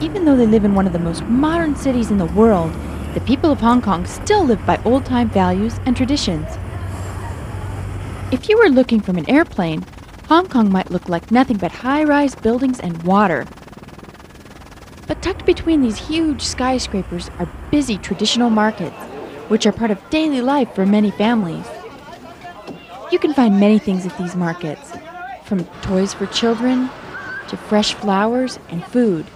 even though they live in one of the most modern cities in the world, the people of Hong Kong still live by old-time values and traditions. If you were looking from an airplane, Hong Kong might look like nothing but high-rise buildings and water. But tucked between these huge skyscrapers are busy traditional markets, which are part of daily life for many families. You can find many things at these markets, from toys for children to fresh flowers and food.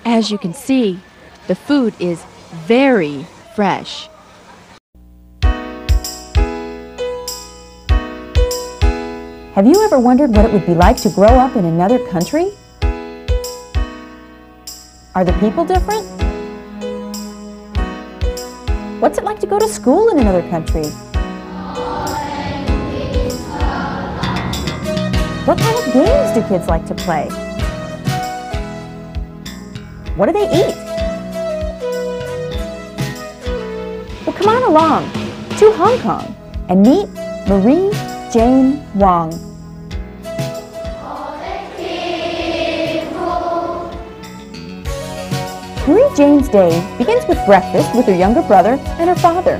As you can see, the food is very fresh. Have you ever wondered what it would be like to grow up in another country? Are the people different? What's it like to go to school in another country? What kind of games do kids like to play? What do they eat? Well, come on along to Hong Kong and meet Marie Jane Wong. Marie Jane's day begins with breakfast with her younger brother and her father.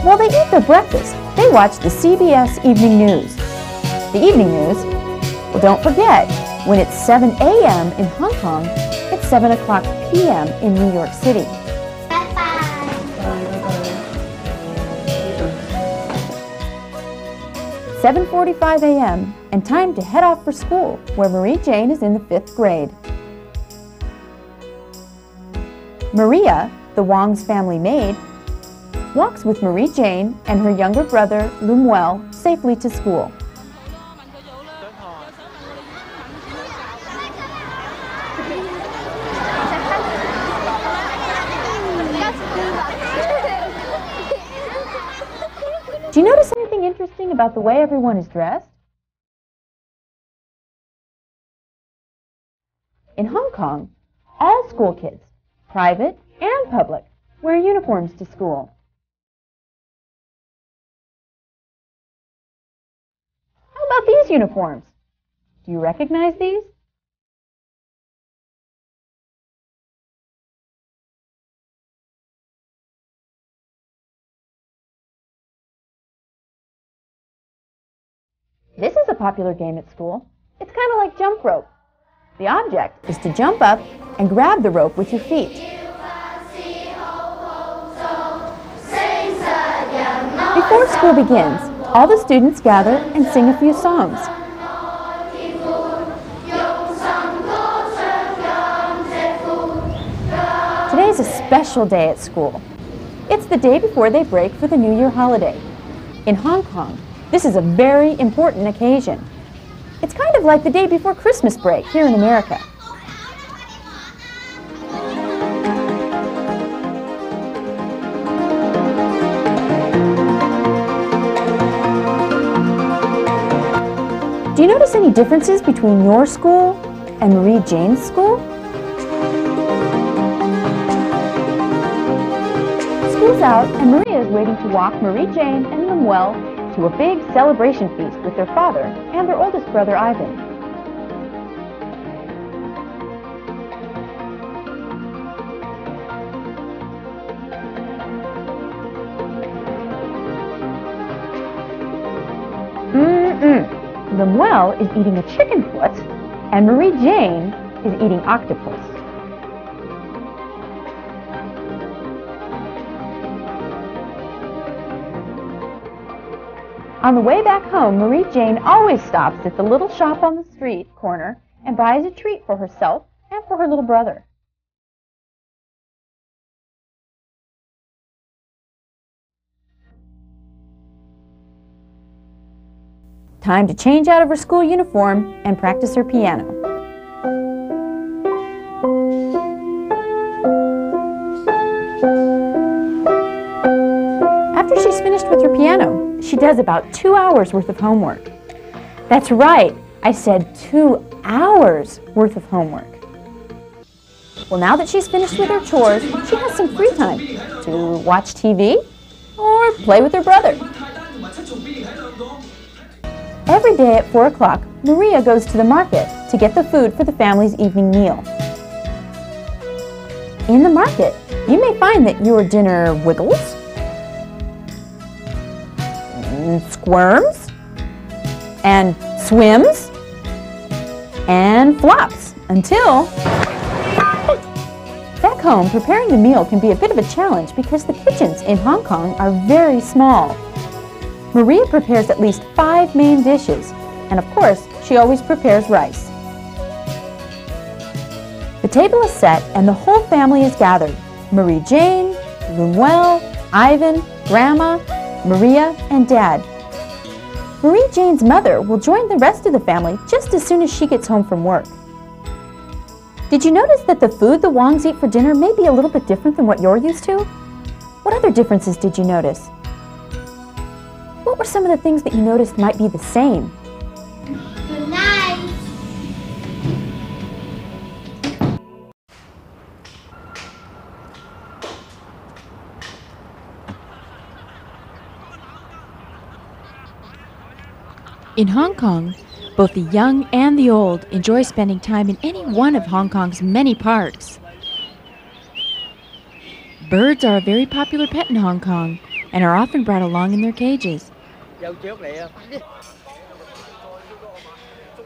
While they eat their breakfast, they watch the CBS Evening News. The evening news? Well, don't forget, when it's 7 a.m. in Hong Kong, it's 7 o'clock p.m. in New York City. 7:45 a.m. and time to head off for school, where Marie Jane is in the 5th grade. Maria, the Wong's family maid, walks with Marie Jane and her younger brother, Lumuel, safely to school. Do you notice anything interesting about the way everyone is dressed? In Hong Kong, all school kids, private and public, wear uniforms to school. How about these uniforms? Do you recognize these? This is a popular game at school. It's kind of like jump rope. The object is to jump up and grab the rope with your feet. Before school begins, all the students gather and sing a few songs. Today is a special day at school. It's the day before they break for the New Year holiday. In Hong Kong, this is a very important occasion. It's kind of like the day before Christmas break here in America. Do you notice any differences between your school and Marie Jane's school? School's out and Maria is waiting to walk Marie Jane and Lumuel to a big celebration feast with their father and their oldest brother, Ivan. Lumuel is eating a chicken foot, and Marie Jane is eating octopus. On the way back home, Marie Jane always stops at the little shop on the street corner and buys a treat for herself and for her little brother. Time to change out of her school uniform and practice her piano. After she's finished with her piano, she does about 2 hours worth of homework. That's right, I said 2 hours worth of homework. Well, now that she's finished with her chores, she has some free time to watch TV or play with her brother. Every day at 4 o'clock, Maria goes to the market to get the food for the family's evening meal. In the market, you may find that your dinner wiggles, squirms, and swims, and flops until... Back home, preparing the meal can be a bit of a challenge because the kitchens in Hong Kong are very small. Maria prepares at least 5 main dishes, and of course, she always prepares rice. The table is set and the whole family is gathered. Marie Jane, Lemuel, Ivan, Grandma, Maria, and Dad. Marie Jane's mother will join the rest of the family just as soon as she gets home from work. Did you notice that the food the Wongs eat for dinner may be a little bit different than what you're used to? What other differences did you notice? What were some of the things that you noticed might be the same? Good night. In Hong Kong, both the young and the old enjoy spending time in any one of Hong Kong's many parks. Birds are a very popular pet in Hong Kong and are often brought along in their cages.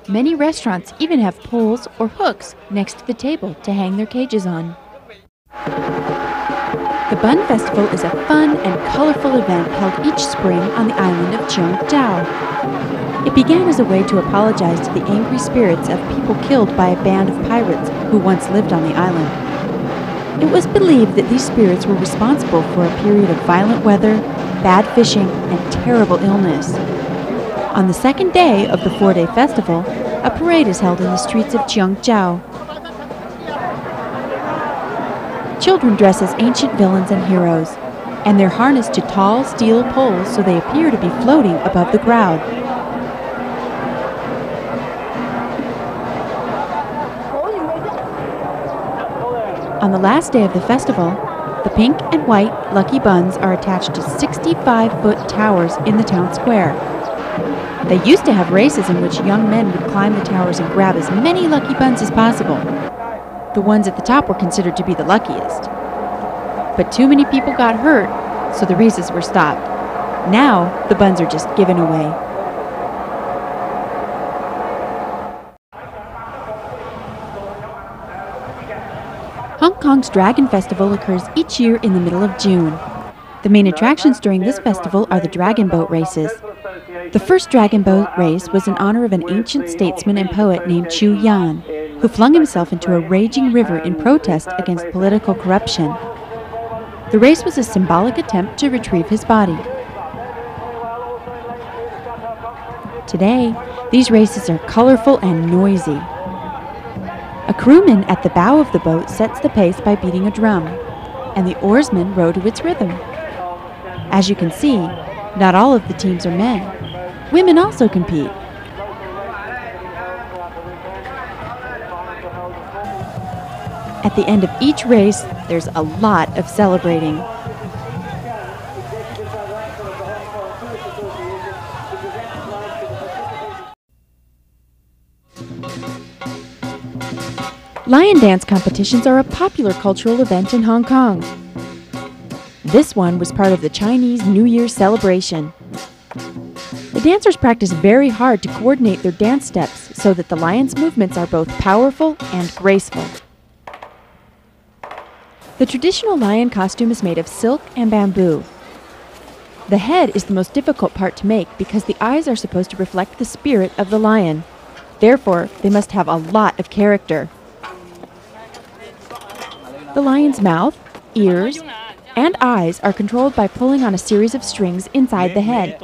Many restaurants even have poles or hooks next to the table to hang their cages on. The Bun Festival is a fun and colorful event held each spring on the island of Cheung Chau. It began as a way to apologize to the angry spirits of people killed by a band of pirates who once lived on the island. It was believed that these spirits were responsible for a period of violent weather, bad fishing, and terrible illness. On the second day of the 4-day festival, a parade is held in the streets of Cheung Chau. Children dress as ancient villains and heroes, and they're harnessed to tall steel poles so they appear to be floating above the crowd. On the last day of the festival, the pink and white lucky buns are attached to 65-foot towers in the town square. They used to have races in which young men would climb the towers and grab as many lucky buns as possible. The ones at the top were considered to be the luckiest. But too many people got hurt, so the races were stopped. Now, the buns are just given away. Hong Kong's Dragon Festival occurs each year in the middle of June. The main attractions during this festival are the dragon boat races. The first dragon boat race was in honor of an ancient statesman and poet named Chu Yan, who flung himself into a raging river in protest against political corruption. The race was a symbolic attempt to retrieve his body. Today, these races are colorful and noisy. A crewman at the bow of the boat sets the pace by beating a drum, and the oarsmen row to its rhythm. As you can see, not all of the teams are men. Women also compete. At the end of each race, there's a lot of celebrating. Lion dance competitions are a popular cultural event in Hong Kong. This one was part of the Chinese New Year celebration. The dancers practice very hard to coordinate their dance steps so that the lion's movements are both powerful and graceful. The traditional lion costume is made of silk and bamboo. The head is the most difficult part to make because the eyes are supposed to reflect the spirit of the lion. Therefore, they must have a lot of character. The lion's mouth, ears, and eyes are controlled by pulling on a series of strings inside the head.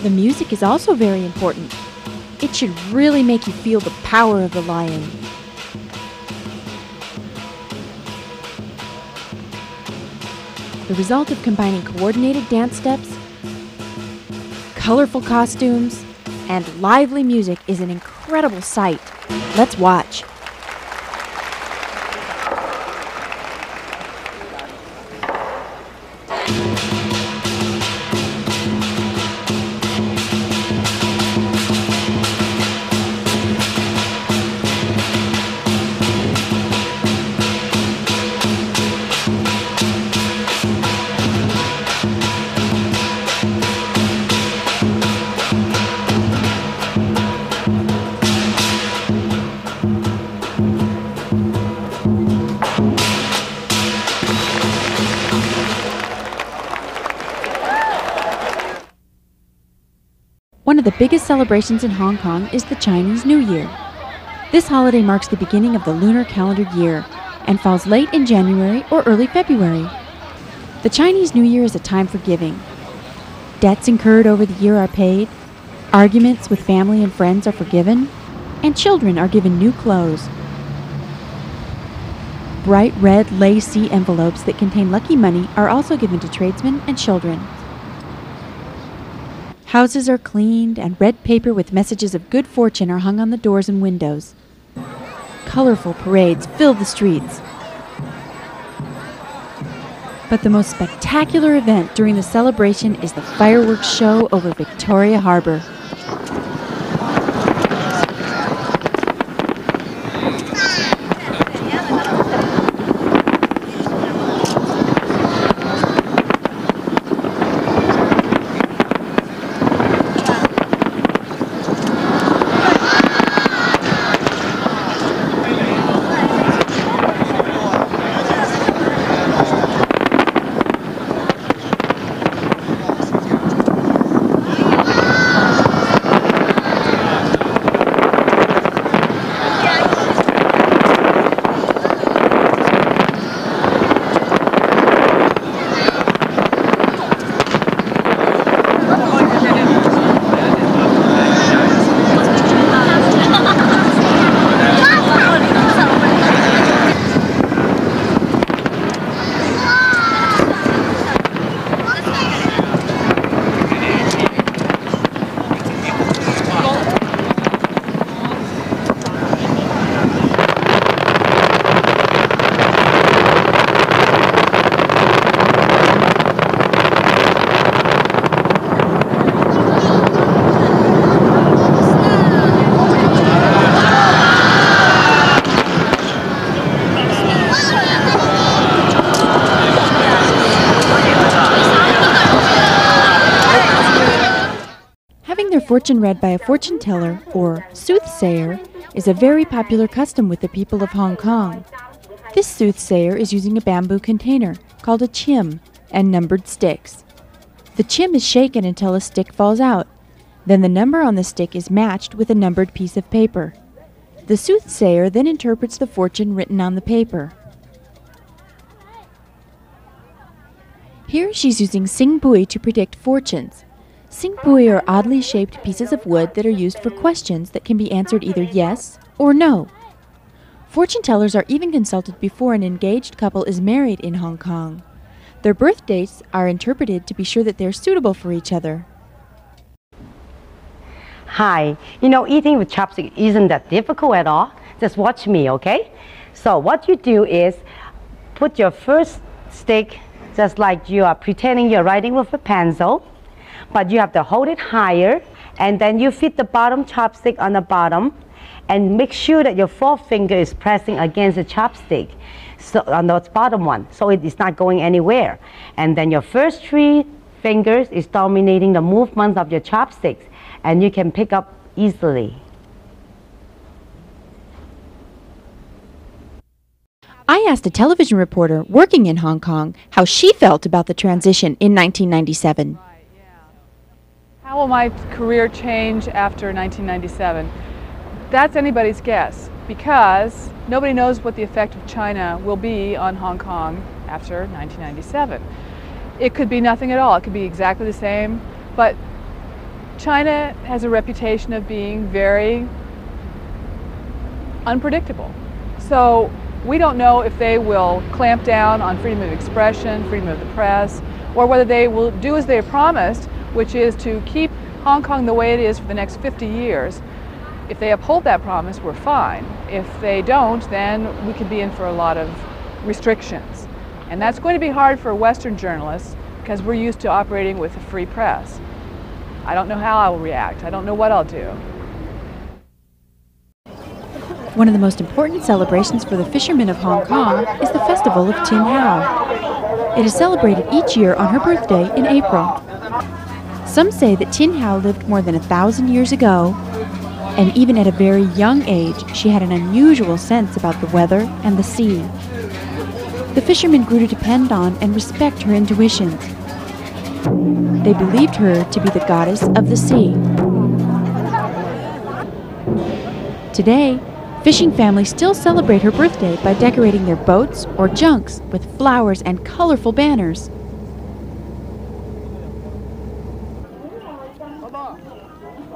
The music is also very important. It should really make you feel the power of the lion. The result of combining coordinated dance steps, colorful costumes, and lively music is an incredible sight. Let's watch. the biggest celebrations in Hong Kong is the Chinese New Year. This holiday marks the beginning of the lunar calendar year and falls late in January or early February. The Chinese New Year is a time for giving. Debts incurred over the year are paid, arguments with family and friends are forgiven, and children are given new clothes. Bright red lacy envelopes that contain lucky money are also given to tradesmen and children. Houses are cleaned and red paper with messages of good fortune are hung on the doors and windows. Colorful parades fill the streets. But the most spectacular event during the celebration is the fireworks show over Victoria Harbor. Fortune read by a fortune teller, or soothsayer, is a very popular custom with the people of Hong Kong. This soothsayer is using a bamboo container, called a chim, and numbered sticks. The chim is shaken until a stick falls out. Then the number on the stick is matched with a numbered piece of paper. The soothsayer then interprets the fortune written on the paper. Here she's using sing bui to predict fortunes. Sing bui are oddly shaped pieces of wood that are used for questions that can be answered either yes or no. Fortune tellers are even consulted before an engaged couple is married in Hong Kong. Their birth dates are interpreted to be sure that they're suitable for each other. Hi, eating with chopsticks isn't that difficult at all. Just watch me, okay? So what you do is put your first stick just like you are pretending you're writing with a pencil. But you have to hold it higher, and then you fit the bottom chopstick on the bottom, and make sure that your forefinger is pressing against the chopstick, so on the bottom one, so it is not going anywhere. And then your first 3 fingers is dominating the movements of your chopsticks, and you can pick up easily. I asked a television reporter working in Hong Kong how she felt about the transition in 1997. How will my career change after 1997? That's anybody's guess, because nobody knows what the effect of China will be on Hong Kong after 1997. It could be nothing at all. It could be exactly the same, but China has a reputation of being very unpredictable. So we don't know if they will clamp down on freedom of expression, freedom of the press, or whether they will do as they have promised, which is to keep Hong Kong the way it is for the next 50 years. If they uphold that promise, we're fine. If they don't, then we could be in for a lot of restrictions. And that's going to be hard for Western journalists because we're used to operating with a free press. I don't know how I will react. I don't know what I'll do. One of the most important celebrations for the fishermen of Hong Kong is the Festival of Tin Hau. It is celebrated each year on her birthday in April. Some say that Tin Hau lived more than 1,000 years ago, and even at a very young age, she had an unusual sense about the weather and the sea. The fishermen grew to depend on and respect her intuitions. They believed her to be the goddess of the sea. Today, fishing families still celebrate her birthday by decorating their boats or junks with flowers and colorful banners.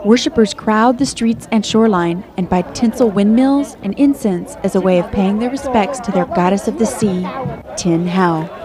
Worshippers crowd the streets and shoreline and buy tinsel windmills and incense as a way of paying their respects to their goddess of the sea, Tin Hau.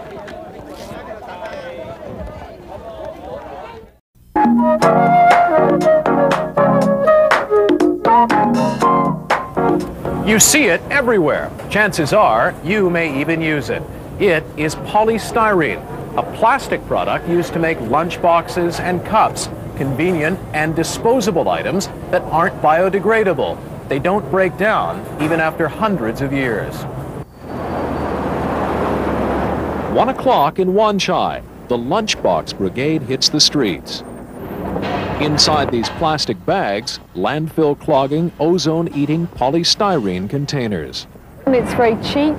You see it everywhere. Chances are you may even use it. It is polystyrene, a plastic product used to make lunch boxes and cups, convenient and disposable items that aren't biodegradable. They don't break down even after hundreds of years. 1 o'clock in Wan Chai, the lunchbox brigade hits the streets. Inside these plastic bags, landfill clogging, ozone-eating polystyrene containers. It's very cheap,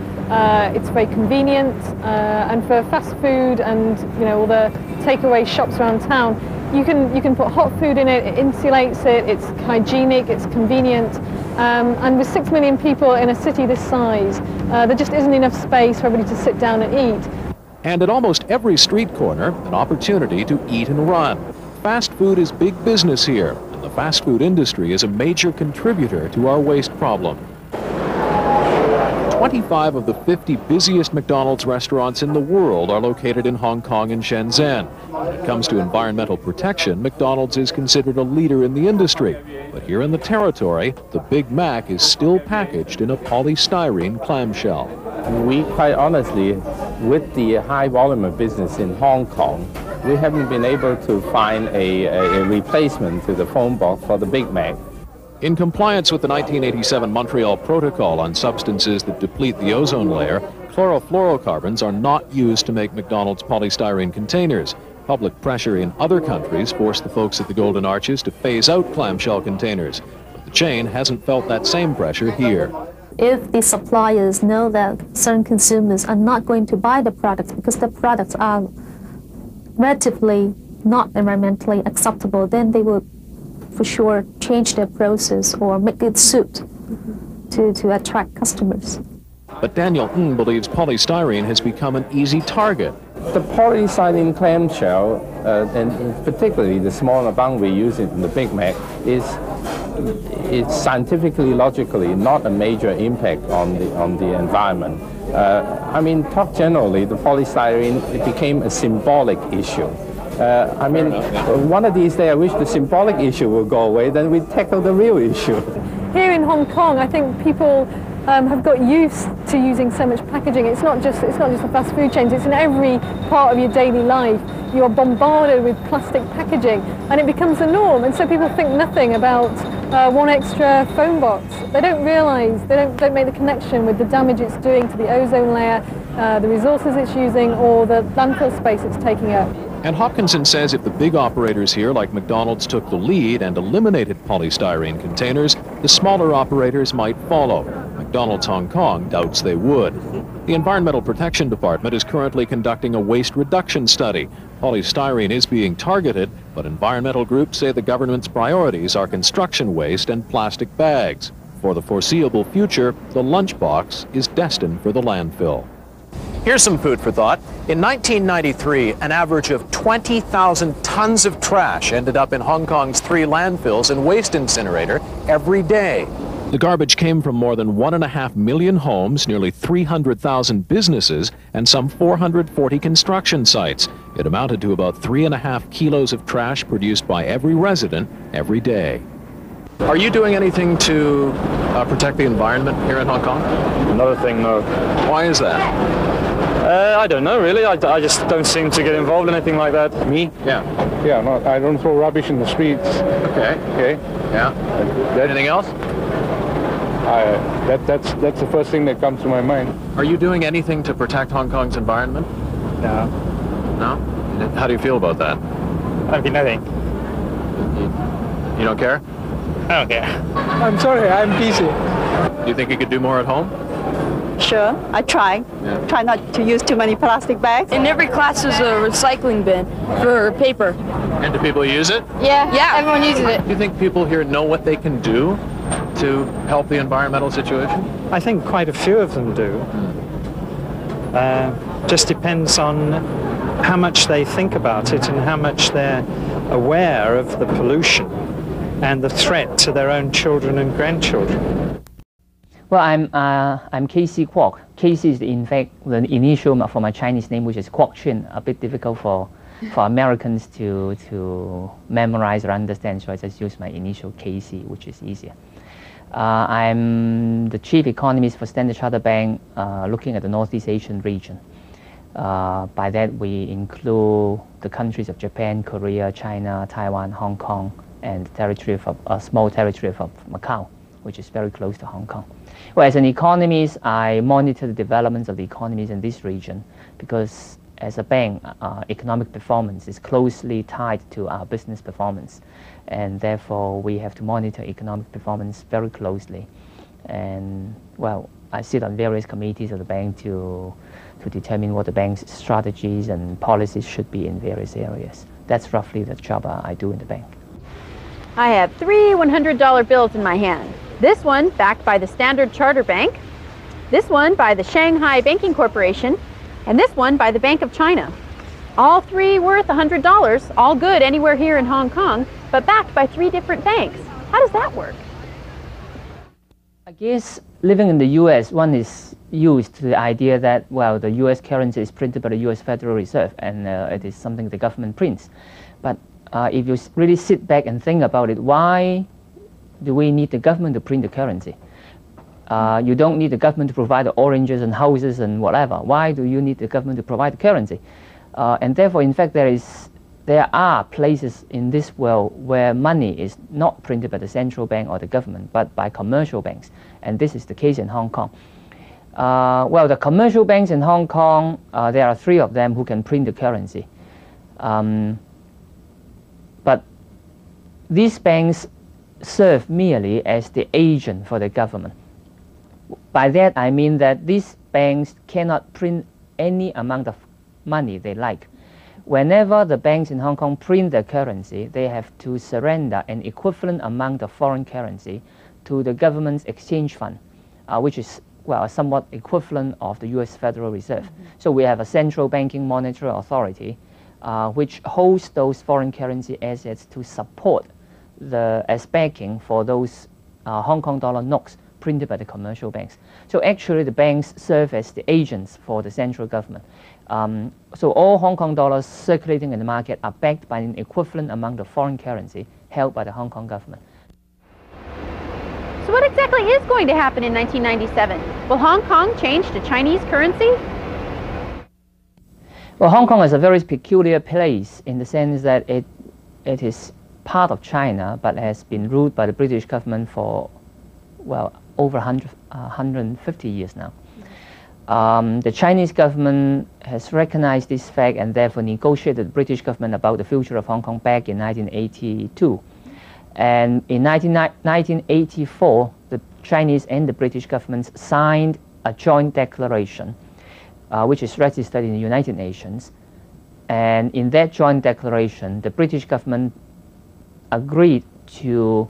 it's very convenient, and for fast food and all the takeaway shops around town, you can put hot food in it, it insulates it, it's hygienic, it's convenient, and with 6 million people in a city this size, there just isn't enough space for everybody to sit down and eat. And at almost every street corner, an opportunity to eat and run. Fast food is big business here, and the fast food industry is a major contributor to our waste problem. 25 of the 50 busiest McDonald's restaurants in the world are located in Hong Kong and Shenzhen. When it comes to environmental protection, McDonald's is considered a leader in the industry. But here in the territory, the Big Mac is still packaged in a polystyrene clamshell. We quite honestly, with the high volume of business in Hong Kong, we haven't been able to find a replacement to the foam box for the Big Mac. In compliance with the 1987 Montreal Protocol on substances that deplete the ozone layer, chlorofluorocarbons are not used to make McDonald's polystyrene containers. Public pressure in other countries forced the folks at the Golden Arches to phase out clamshell containers. But the chain hasn't felt that same pressure here. If the suppliers know that certain consumers are not going to buy the products because the products are relatively not environmentally acceptable, then they will for sure change their process or make it suit to attract customers. But Daniel Ng believes polystyrene has become an easy target. The polystyrene clamshell, and particularly the small amount we use in the Big Mac, it's scientifically, logically not a major impact on the environment. I mean, talk generally, the polystyrene, it became a symbolic issue. I mean, one of these days I wish the symbolic issue will go away, then we tackle the real issue. Here in Hong Kong, I think people have got used to using so much packaging. It's not just the fast food chains, it's in every part of your daily life. You're bombarded with plastic packaging and it becomes the norm, and so people think nothing about one extra phone box. They don't realise, they don't make the connection with the damage it's doing to the ozone layer, the resources it's using, or the landfill space it's taking up. And Hopkinson says if the big operators here like McDonald's took the lead and eliminated polystyrene containers, the smaller operators might follow. McDonald's Hong Kong doubts they would. The Environmental Protection Department is currently conducting a waste reduction study. Polystyrene is being targeted, but environmental groups say the government's priorities are construction waste and plastic bags. For the foreseeable future, the lunchbox is destined for the landfill. Here's some food for thought. In 1993, an average of 20,000 tons of trash ended up in Hong Kong's 3 landfills and waste incinerator every day. The garbage came from more than 1.5 million homes, nearly 300,000 businesses, and some 440 construction sites. It amounted to about 3.5 kilos of trash produced by every resident every day. Are you doing anything to protect the environment here in Hong Kong? Not a thing, no. Why is that? I don't know, really. I just don't seem to get involved in anything like that. Me? Yeah. Yeah, no, I don't throw rubbish in the streets. Okay. Okay. Yeah. Anything else? That's the first thing that comes to my mind. Are you doing anything to protect Hong Kong's environment? No. No? How do you feel about that? I mean, nothing. You don't care? I don't care. I'm sorry, I'm busy. Do you think you could do more at home? Sure, I try. Yeah. Try not to use too many plastic bags. In every class there's a recycling bin for paper. And do people use it? Yeah, everyone uses it. Do you think people here know what they can do? to help the environmental situation? I think quite a few of them do. Just depends on how much they think about it and how much they're aware of the pollution and the threat to their own children and grandchildren. Well, I'm Casey Kwok. Casey is in fact the initial for my Chinese name, which is Kwok Chin, a bit difficult for Americans to memorize or understand, so I just use my initial Casey, which is easier. I'm the chief economist for Standard Chartered Bank, looking at the Northeast Asian region. By that we include the countries of Japan, Korea, China, Taiwan, Hong Kong, and a small territory of Macau, which is very close to Hong Kong. Well, as an economist, I monitor the developments of the economies in this region because as a bank, economic performance is closely tied to our business performance, and therefore we have to monitor economic performance very closely. And well, I sit on various committees of the bank to determine what the bank's strategies and policies should be in various areas. That's roughly the job I do in the bank. I have 3 $100 bills in my hand. This one backed by the Standard Chartered Bank, this one by the Shanghai Banking Corporation, and this one by the Bank of China. All 3 worth $100, all good anywhere here in Hong Kong, but backed by 3 different banks. How does that work? I guess living in the U.S., one is used to the idea that, well, the U.S. currency is printed by the U.S. Federal Reserve, and it is something the government prints. But if you really sit back and think about it, why do we need the government to print the currency? You don't need the government to provide the oranges and houses and whatever. Why do you need the government to provide the currency? And therefore, in fact, there are places in this world where money is not printed by the central bank or the government, but by commercial banks. And this is the case in Hong Kong. Well, the commercial banks in Hong Kong, there are 3 of them who can print the currency. But these banks serve merely as the agent for the government. By that, I mean that these banks cannot print any amount of money they like. Whenever the banks in Hong Kong print their currency, they have to surrender an equivalent amount of foreign currency to the government's exchange fund, which is, well, somewhat equivalent of the U.S. Federal Reserve. So we have a central banking monetary authority which holds those foreign currency assets to support as backing for those Hong Kong dollar notes printed by the commercial banks. So actually the banks serve as the agents for the central government. So all Hong Kong dollars circulating in the market are backed by an equivalent amount of foreign currency held by the Hong Kong government. So what exactly is going to happen in 1997? Will Hong Kong change to Chinese currency? Well, Hong Kong is a very peculiar place in the sense that it is part of China, but has been ruled by the British government for, well, over 150 years now. The Chinese government has recognized this fact and therefore negotiated with the British government about the future of Hong Kong back in 1982. And in 1984, the Chinese and the British governments signed a joint declaration, which is registered in the United Nations. And in that joint declaration, the British government agreed to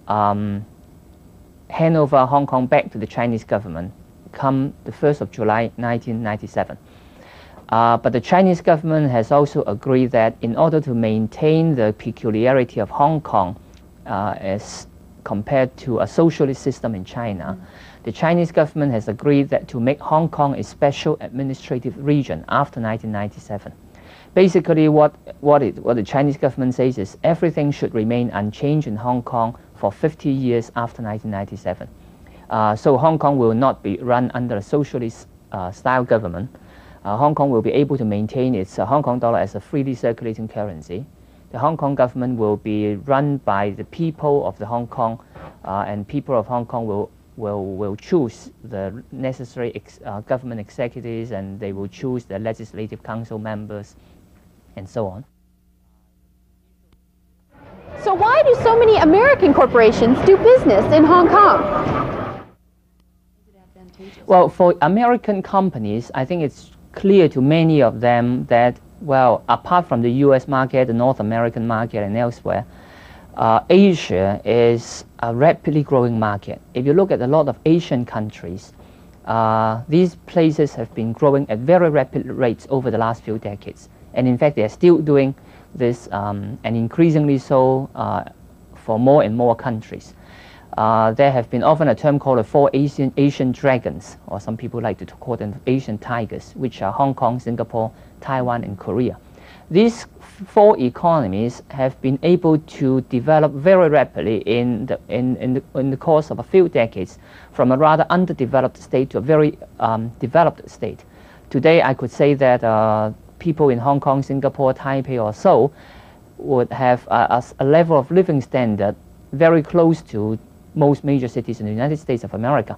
hand over Hong Kong back to the Chinese government come the 1st of July 1997. But the Chinese government has also agreed that in order to maintain the peculiarity of Hong Kong as compared to a socialist system in China, the Chinese government has agreed that to make Hong Kong a special administrative region after 1997. Basically, what the Chinese government says is everything should remain unchanged in Hong Kong for 50 years after 1997. So Hong Kong will not be run under a socialist style government. Hong Kong will be able to maintain its Hong Kong dollar as a freely circulating currency. The Hong Kong government will be run by the people of the Hong Kong, and people of Hong Kong will choose the necessary government executives, and they will choose the legislative council members, and so on. So why do so many American corporations do business in Hong Kong? Well, for American companies, I think it's clear to many of them that, well, apart from the U.S. market, the North American market, and elsewhere, Asia is a rapidly growing market. If you look at a lot of Asian countries, these places have been growing at very rapid rates over the last few decades. And in fact, they are still doing this, and increasingly so for more and more countries. There have been often a term called the four Asian dragons, or some people like to call them Asian tigers, which are Hong Kong, Singapore, Taiwan, and Korea. These four economies have been able to develop very rapidly in the course of a few decades, from a rather underdeveloped state to a very developed state. Today, I could say that people in Hong Kong, Singapore, Taipei, or Seoul would have a level of living standard very close to most major cities in the United States of America.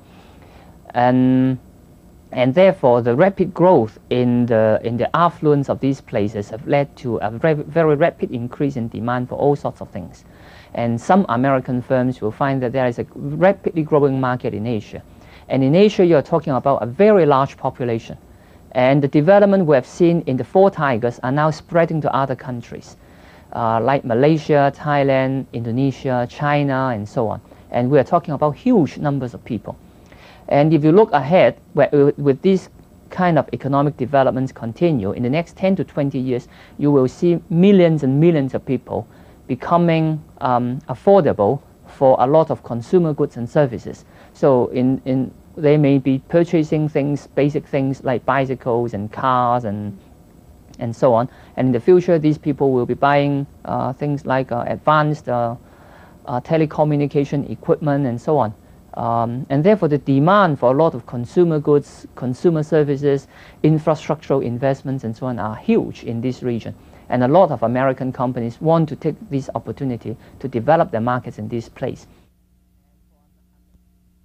And therefore, the rapid growth in the affluence of these places have led to a very rapid increase in demand for all sorts of things. And some American firms will find that there is a rapidly growing market in Asia. And in Asia, you're talking about a very large population. And the development we have seen in the Four Tigers are now spreading to other countries, like Malaysia, Thailand, Indonesia, China, and so on. And we are talking about huge numbers of people. And if you look ahead, with these kind of economic developments continue, in the next 10 to 20 years, you will see millions and millions of people becoming affordable for a lot of consumer goods and services. So they may be purchasing things, basic things like bicycles and cars and so on. And in the future, these people will be buying things like advanced telecommunication equipment and so on. And therefore, the demand for a lot of consumer goods, consumer services, infrastructural investments, and so on are huge in this region. And a lot of American companies want to take this opportunity to develop their markets in this place.